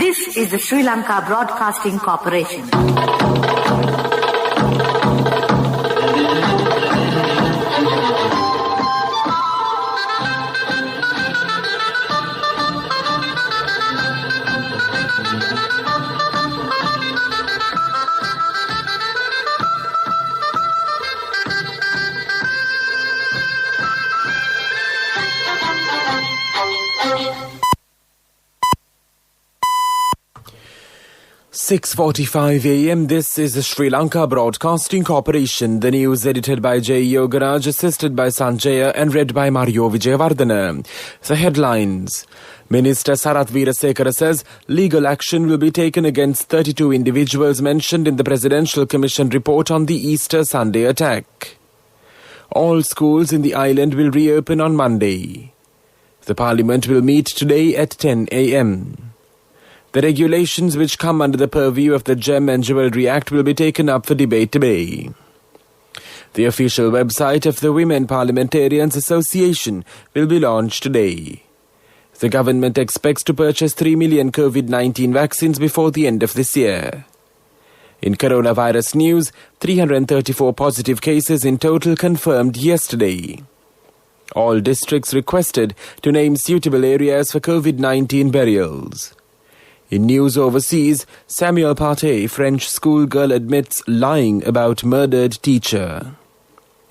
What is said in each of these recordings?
This is the Sri Lanka Broadcasting Corporation. "6:45 a.m. This is the Sri Lanka Broadcasting Corporation. The news edited by J. Yogaraj, assisted by Sanjaya and read by Mario Vijayavardhana. The headlines. Minister Sarath Veerasekara says legal action will be taken against 32 individuals mentioned in the Presidential Commission report on the Easter Sunday attack. All schools in the island will reopen on Monday. The Parliament will meet today at 10 a.m. The regulations which come under the purview of the Gem and Jewellery Act will be taken up for debate today. The official website of the Women Parliamentarians Association will be launched today. The government expects to purchase 3 million COVID-19 vaccines before the end of this year. In coronavirus news, 334 positive cases in total confirmed yesterday. All districts requested to name suitable areas for COVID-19 burials. In news overseas, Samuel Paté, French schoolgirl, admits lying about murdered teacher.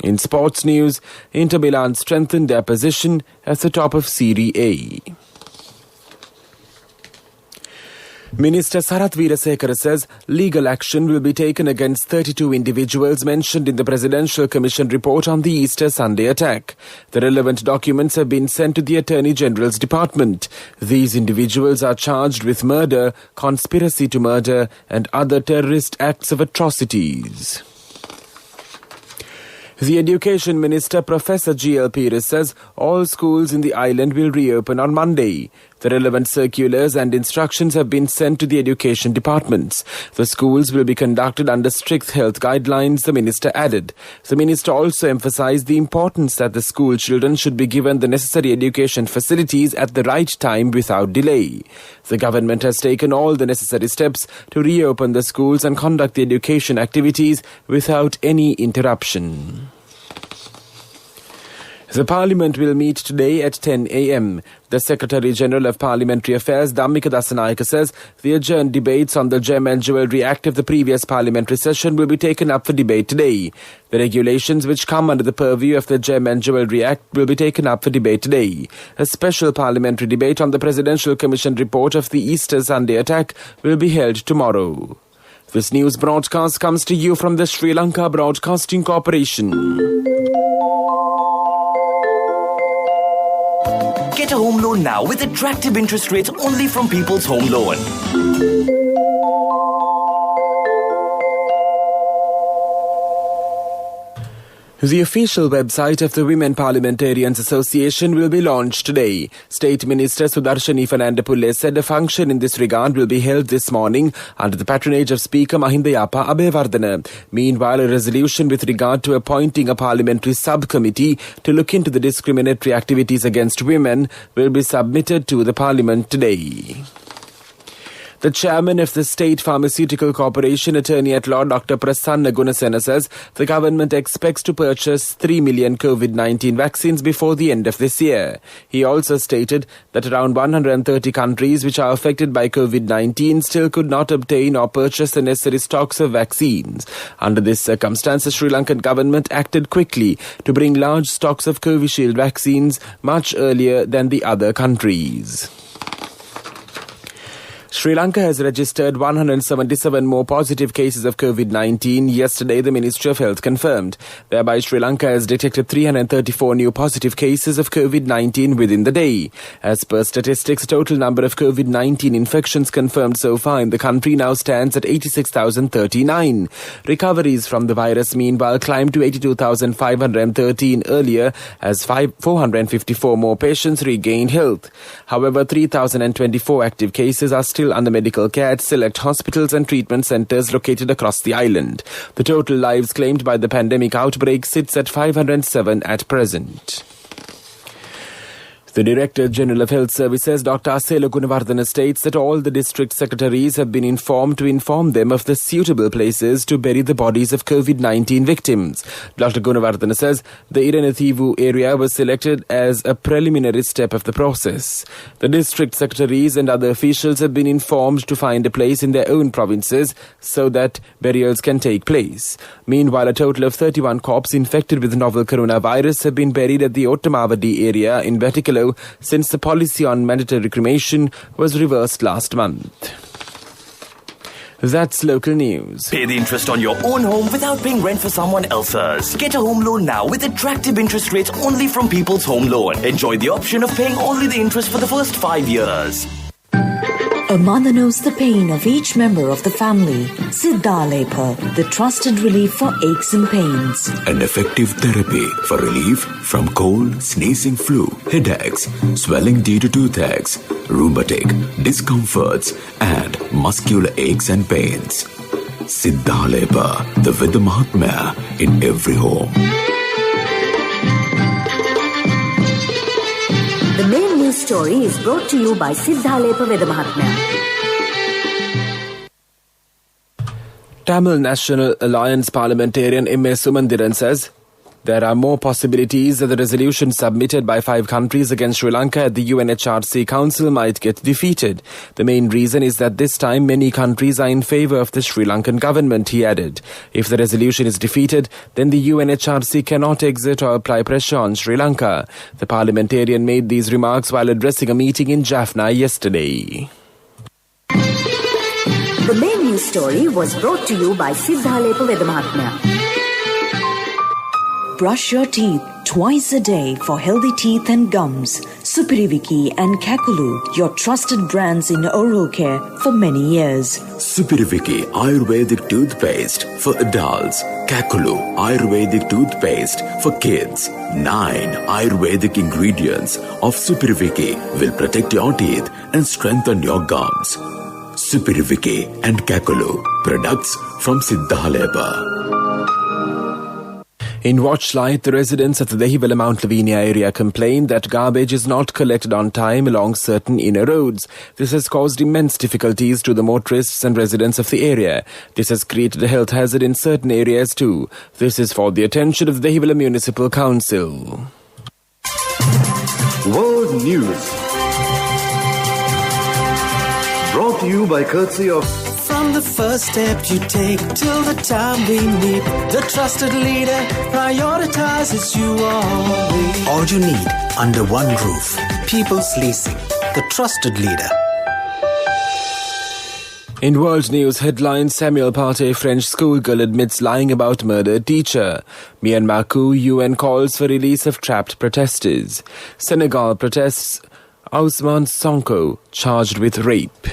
In sports news, Inter Milan strengthened their position at the top of Serie A. Minister Sarath Veerasekara says legal action will be taken against 32 individuals mentioned in the Presidential Commission report on the Easter Sunday attack. The relevant documents have been sent to the Attorney General's Department. These individuals are charged with murder, conspiracy to murder, and other terrorist acts of atrocities. The Education Minister, Professor G.L. Pires, says all schools in the island will reopen on Monday. The relevant circulars and instructions have been sent to the education departments. The schools will be conducted under strict health guidelines, the minister added. The minister also emphasized the importance that the school children should be given the necessary education facilities at the right time without delay. The government has taken all the necessary steps to reopen the schools and conduct the education activities without any interruption. The Parliament will meet today at 10 a.m. The Secretary-General of Parliamentary Affairs, Dhammika Dasanayake, says the adjourned debates on the Gem and Jewellery Act of the previous parliamentary session will be taken up for debate today. The regulations which come under the purview of the Gem and Jewellery Act will be taken up for debate today. A special parliamentary debate on the Presidential Commission report of the Easter Sunday attack will be held tomorrow. This news broadcast comes to you from the Sri Lanka Broadcasting Corporation. Get a home loan now with attractive interest rates only from People's Home Loan. The official website of the Women Parliamentarians Association will be launched today. State Minister Sudarshani Fernandapulle said a function in this regard will be held this morning under the patronage of Speaker Mahinda Yapa Abeyewardena. Meanwhile, a resolution with regard to appointing a parliamentary subcommittee to look into the discriminatory activities against women will be submitted to the Parliament today. The chairman of the State Pharmaceutical Corporation, Attorney-at-Law Dr. Prasanna Gunasena, says the government expects to purchase 3 million COVID-19 vaccines before the end of this year. He also stated that around 130 countries which are affected by COVID-19 still could not obtain or purchase the necessary stocks of vaccines. Under this circumstance, the Sri Lankan government acted quickly to bring large stocks of Covishield vaccines much earlier than the other countries. Sri Lanka has registered 177 more positive cases of COVID-19 yesterday, the Ministry of Health confirmed. Thereby, Sri Lanka has detected 334 new positive cases of COVID-19 within the day. As per statistics, the total number of COVID-19 infections confirmed so far in the country now stands at 86,039. Recoveries from the virus, meanwhile, climbed to 82,513 earlier as 454 more patients regained health. However, 3,024 active cases are still under medical care at select hospitals and treatment centres located across the island. The total lives claimed by the pandemic outbreak sits at 507 at present. The Director General of Health Services, Dr. Asela Gunawardena, states that all the district secretaries have been informed to inform them of the suitable places to bury the bodies of COVID-19 victims. Dr. Gunawardena says the Iranathivu area was selected as a preliminary step of the process. The district secretaries and other officials have been informed to find a place in their own provinces so that burials can take place. Meanwhile, a total of 31 corpses infected with novel coronavirus have been buried at the Ottamavadi area in Vetikalo since the policy on mandatory cremation was reversed last month. That's local news. Pay the interest on your own home without paying rent for someone else's. Get a home loan now with attractive interest rates only from People's Home Loan. Enjoy the option of paying only the interest for the first 5 years. A mother knows the pain of each member of the family. Siddhalepa, the trusted relief for aches and pains. An effective therapy for relief from cold, sneezing, flu, headaches, swelling due to toothaches, rheumatic, discomforts, and muscular aches and pains. Siddhalepa, the Vidya Mahatmya in every home. The main news story is brought to you by Siddhalepa Vidya Mahatmya. Tamil National Alliance parliamentarian M.A. Sumandiran says there are more possibilities that the resolution submitted by 5 countries against Sri Lanka at the UNHRC Council might get defeated. The main reason is that this time many countries are in favour of the Sri Lankan government, he added. If the resolution is defeated, then the UNHRC cannot exert or apply pressure on Sri Lanka. The parliamentarian made these remarks while addressing a meeting in Jaffna yesterday. The main news story was brought to you by Siddhalepa Vidya Mahatmya. Brush your teeth twice a day for healthy teeth and gums. Supiriviki and Kakulu, your trusted brands in oral care for many years. Supiriviki Ayurvedic toothpaste for adults. Kakulu Ayurvedic toothpaste for kids. 9 Ayurvedic ingredients of Supiriviki will protect your teeth and strengthen your gums. Supiriviki and Kakulu, products from Siddhalepa. In Watchlight, the residents of the Dehiwala Mount Lavinia area complained that garbage is not collected on time along certain inner roads. This has caused immense difficulties to the motorists and residents of the area. This has created a health hazard in certain areas too. This is for the attention of the Dehiwala Municipal Council. World News. Brought to you by courtesy of... From the first step you take till the time we meet, the trusted leader prioritizes you always. All you need under one roof. People's Leasing, the trusted leader. In world news headlines, Samuel Paty, French schoolgirl, admits lying about murdered teacher. Myanmar coup, UN calls for release of trapped protesters. Senegal protests, Ousmane Sonko charged with rape.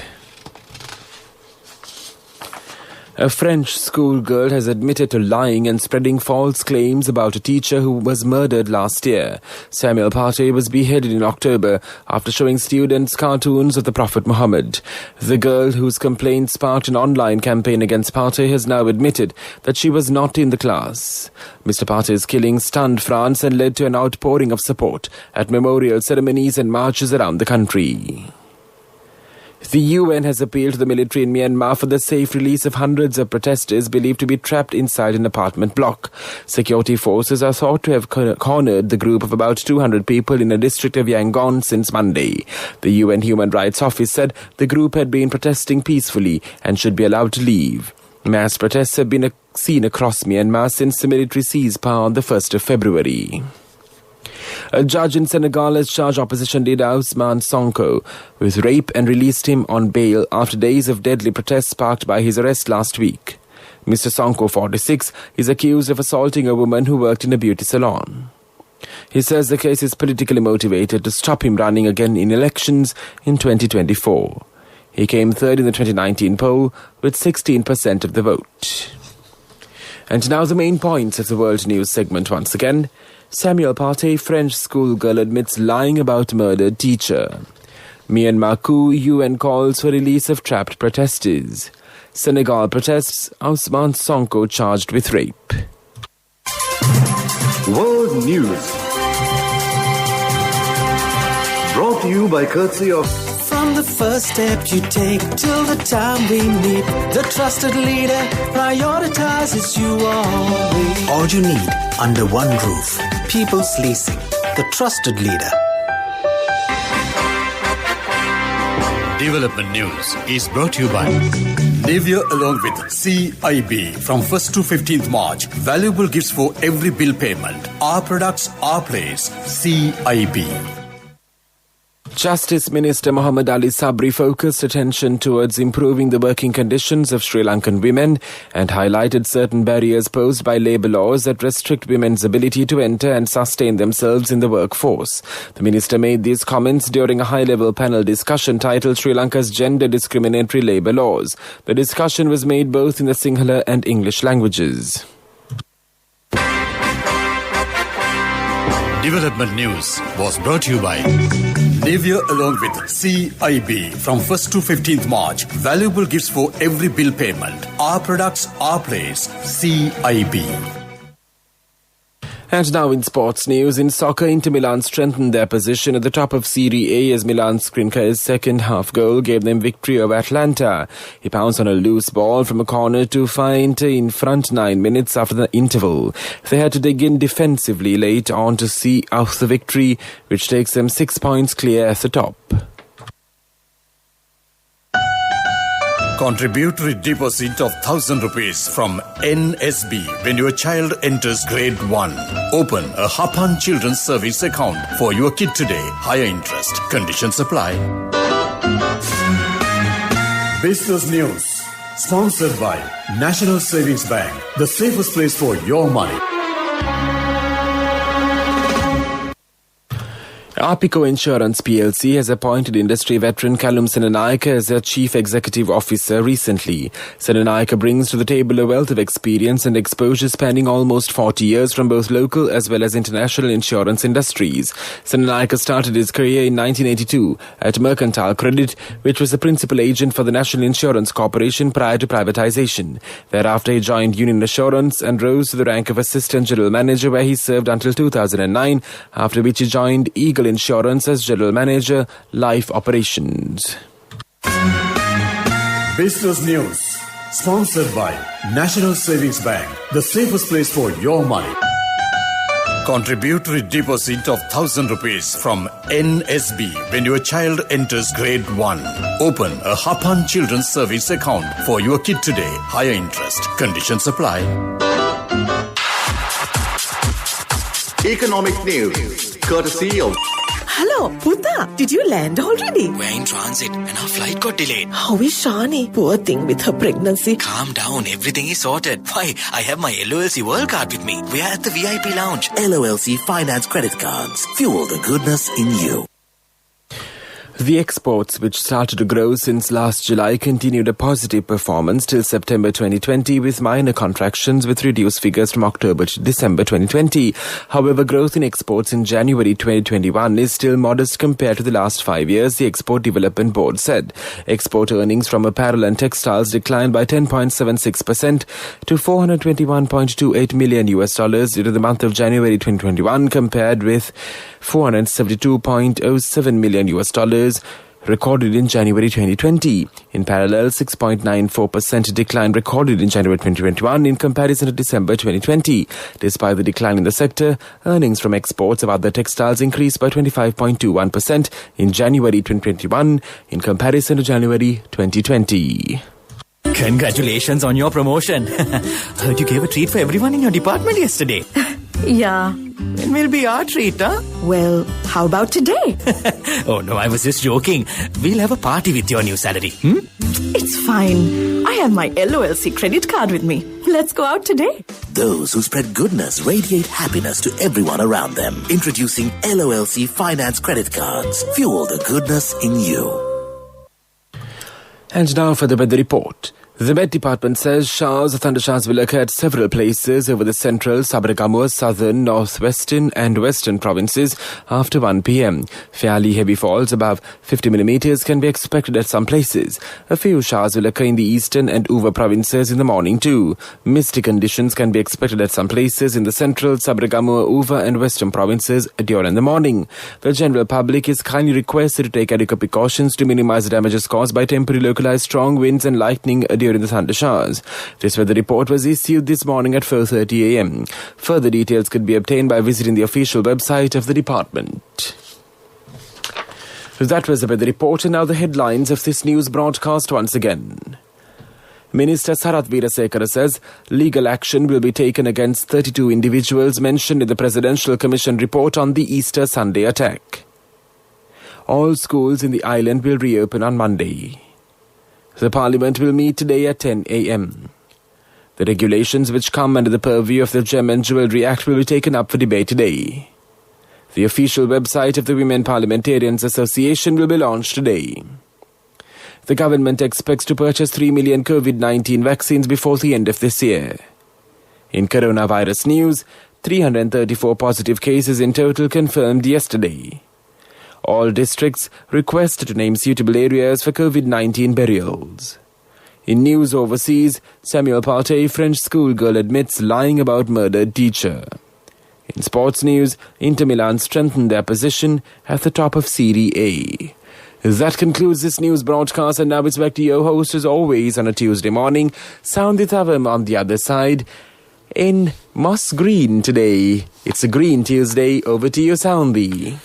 A French schoolgirl has admitted to lying and spreading false claims about a teacher who was murdered last year. Samuel Paty was beheaded in October after showing students cartoons of the Prophet Muhammad. The girl, whose complaint sparked an online campaign against Paty, has now admitted that she was not in the class. Mr. Paty's killing stunned France and led to an outpouring of support at memorial ceremonies and marches around the country. The UN has appealed to the military in Myanmar for the safe release of hundreds of protesters believed to be trapped inside an apartment block. Security forces are thought to have cornered the group of about 200 people in a district of Yangon since Monday. The UN Human Rights Office said the group had been protesting peacefully and should be allowed to leave. Mass protests have been seen across Myanmar since the military seized power on the 1st of February. A judge in Senegal has charged opposition leader Ousmane Sonko with rape and released him on bail after days of deadly protests sparked by his arrest last week. Mr. Sonko, 46, is accused of assaulting a woman who worked in a beauty salon. He says the case is politically motivated to stop him running again in elections in 2024. He came third in the 2019 poll with 16% of the vote. And now the main points of the World News segment once again. Samuel Paty, French schoolgirl, admits lying about murdered teacher. Myanmar coup, UN calls for release of trapped protesters. Senegal protests, Ousmane Sonko charged with rape. World News. to you by courtesy of From the first step you take till the time we meet, the trusted leader prioritizes you always. All you need under one roof. People's Leasing, the trusted leader. Development News is brought to you by Navia along with CIB from 1st to 15th March. Valuable gifts for every bill payment. Our products, our place. CIB. Justice Minister Muhammad Ali Sabri focused attention towards improving the working conditions of Sri Lankan women and highlighted certain barriers posed by labour laws that restrict women's ability to enter and sustain themselves in the workforce. The minister made these comments during a high-level panel discussion titled Sri Lanka's Gender Discriminatory Labour Laws. The discussion was made both in the Sinhala and English languages. Development News was brought to you by Navia along with CIB from 1st to 15th March. Valuable gifts for every bill payment. Our products, our place. CIB. And now in sports news, in soccer, Inter Milan strengthened their position at the top of Serie A as Milan Skriniar's second half goal gave them victory over Atalanta. He pounced on a loose ball from a corner to find in front 9 minutes after the interval. They had to dig in defensively late on to see out the victory, which takes them 6 points clear at the top. Contributory deposit of 1,000 rupees from NSB when your child enters grade 1. Open a Hapan Children's Service account for your kid today. Higher interest. Conditions apply. Business News. Sponsored by National Savings Bank. The safest place for your money. Arpico Insurance PLC has appointed industry veteran Callum Senanayake as their Chief Executive Officer recently. Senanayake brings to the table a wealth of experience and exposure spanning almost 40 years from both local as well as international insurance industries. Senanayake started his career in 1982 at Mercantile Credit, which was the principal agent for the National Insurance Corporation prior to privatization. Thereafter he joined Union Assurance and rose to the rank of Assistant General Manager, where he served until 2009, after which he joined Eagle Insurance as General Manager, Life Operations. Business News. Sponsored by National Savings Bank. The safest place for your money. Contributory deposit of 1,000 rupees from NSB when your child enters grade 1. Open a Hapan Children's Service account for your kid today. Higher interest. Conditions apply. Economic News, courtesy of... Hello, Puta. Did you land already? We're in transit and our flight got delayed. How is Shani? Poor thing with her pregnancy. Calm down. Everything is sorted. Why? I have my LOLC World Card with me. We are at the VIP lounge. LOLC Finance Credit Cards. Fuel the goodness in you. The exports, which started to grow since last July, continued a positive performance till September 2020 with minor contractions with reduced figures from October to December 2020. However, growth in exports in January 2021 is still modest compared to the last 5 years, the Export Development Board said. Export earnings from apparel and textiles declined by 10.76% to $421.28 million during the month of January 2021 compared with $472.07 million recorded in January 2020. In parallel, 6.94% decline recorded in January 2021 in comparison to December 2020. Despite the decline in the sector, earnings from exports of other textiles increased by 25.21% in January 2021 in comparison to January 2020. Congratulations on your promotion. Heard you gave a treat for everyone in your department yesterday. Yeah. When will be our treat, huh? Well, how about today? Oh no, I was just joking. We'll have a party with your new salary. It's fine. I have my LOLC credit card with me. Let's go out today. Those who spread goodness radiate happiness to everyone around them. Introducing LOLC Finance Credit Cards. Fuel the goodness in you. And now for the weather report. The Met Department says showers or thundershowers will occur at several places over the central, Sabaragamuwa, southern, northwestern and western provinces after 1 p.m. Fairly heavy falls above 50 millimeters can be expected at some places. A few showers will occur in the eastern and Uva provinces in the morning too. Misty conditions can be expected at some places in the central, Sabaragamuwa, Uva and western provinces during the morning. The general public is kindly requested to take adequate precautions to minimize damages caused by temporary localized strong winds and lightning during the thunder showers. This weather report was issued this morning at 4:30 a.m. Further details could be obtained by visiting the official website of the department. That was the weather report, and now the headlines of this news broadcast once again. Minister Sarath Veerasekara says legal action will be taken against 32 individuals mentioned in the Presidential Commission report on the Easter Sunday attack. All schools in the island will reopen on Monday. The Parliament will meet today at 10 a.m. The regulations which come under the purview of the Gem and Jewellery Act will be taken up for debate today. The official website of the Women Parliamentarians Association will be launched today. The government expects to purchase 3 million COVID-19 vaccines before the end of this year. In coronavirus news, 334 positive cases in total confirmed yesterday. All districts requested to name suitable areas for COVID-19 burials. In news overseas, Samuel Partey, French schoolgirl, admits lying about murdered teacher. In sports news, Inter Milan strengthened their position at the top of Serie A. That concludes this news broadcast, and now it's back to your host as always on a Tuesday morning, Soundhi Thavam on the other side. In Moss Green today, it's a Green Tuesday. Over to you, Soundhi.